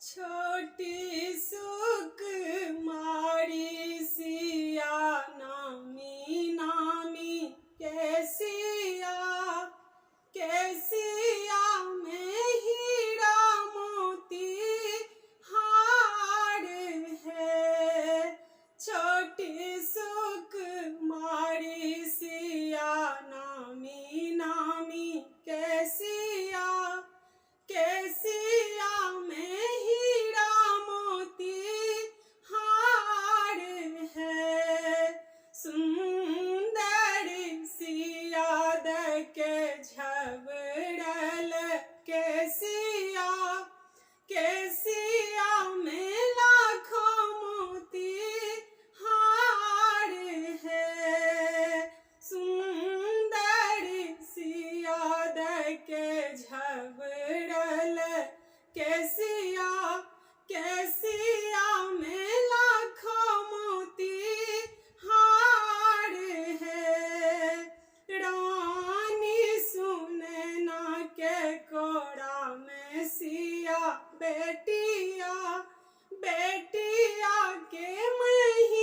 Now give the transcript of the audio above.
छोटी सुक मारी सिया नामी नामी कैसिया कैसिया में हीरा मोती हार है। छोटी सुक मारी सिया नामी नामी कैसिया कैसिया में हीरा मोती हार है। सुंदर सिया के झबरल कैसिया कैसिया में लाखों मोती हार है। सुंदर सिया के झबरल कैसिया कैसिया में लाखों मोती हार है। रानी सुनैना के कोड़ा में सिया बेटिया बेटिया के मही